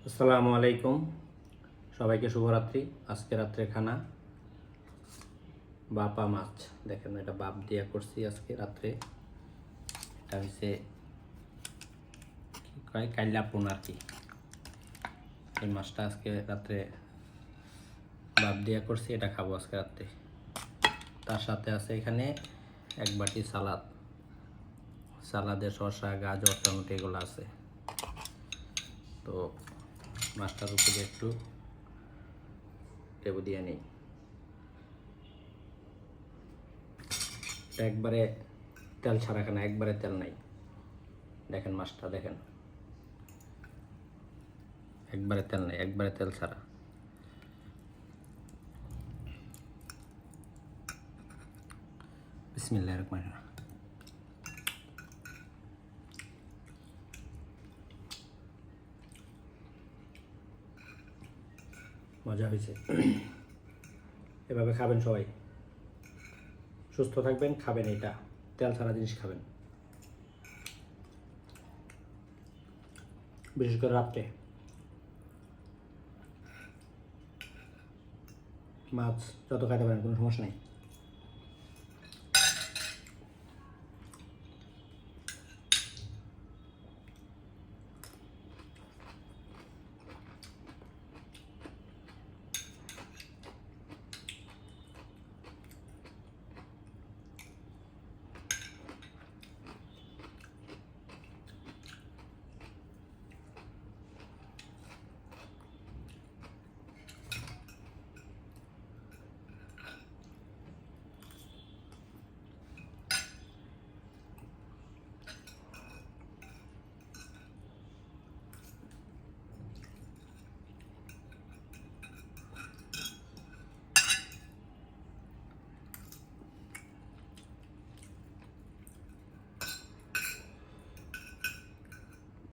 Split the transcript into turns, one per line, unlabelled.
আসসালামু আলাইকুম, সবাইকে শুভরাত্রি। আজকে রাত্রে খানা বাপা মাছ। দেখেন এটা বাপ দিয়া করছি আজকে রাত্রে। এটা হচ্ছে কি কয় কাইলা পোনা আর কি। এই মাছটা আজকে রাত্রে বাপ দিয়া করছি, এটা খাবো আজকে রাত্রে। তার সাথে আছে এখানে এক বাটি সালাদ। সালাদে শসা, গাজর, টমেটো এগুলো আছে। তো মাছটার উপরে একটু লেবু দিয়ে নিই। একবারে তেল ছাড়া খানা, একবারে তেল নাই। দেখেন মাছটা দেখেন, একবারে তেল নাই, একবারে তেল ছাড়া। বিসমিল্লাহির রহমানির রহিম। মজা হয়েছে। এভাবে খাবেন সবাই, সুস্থ থাকবেন, খাবেন এটা, তেল ছাড়া জিনিস খাবেন, বিশেষ করে রাত্রে। মাছ যত খাইতে পারেন, কোনো সমস্যা নেই।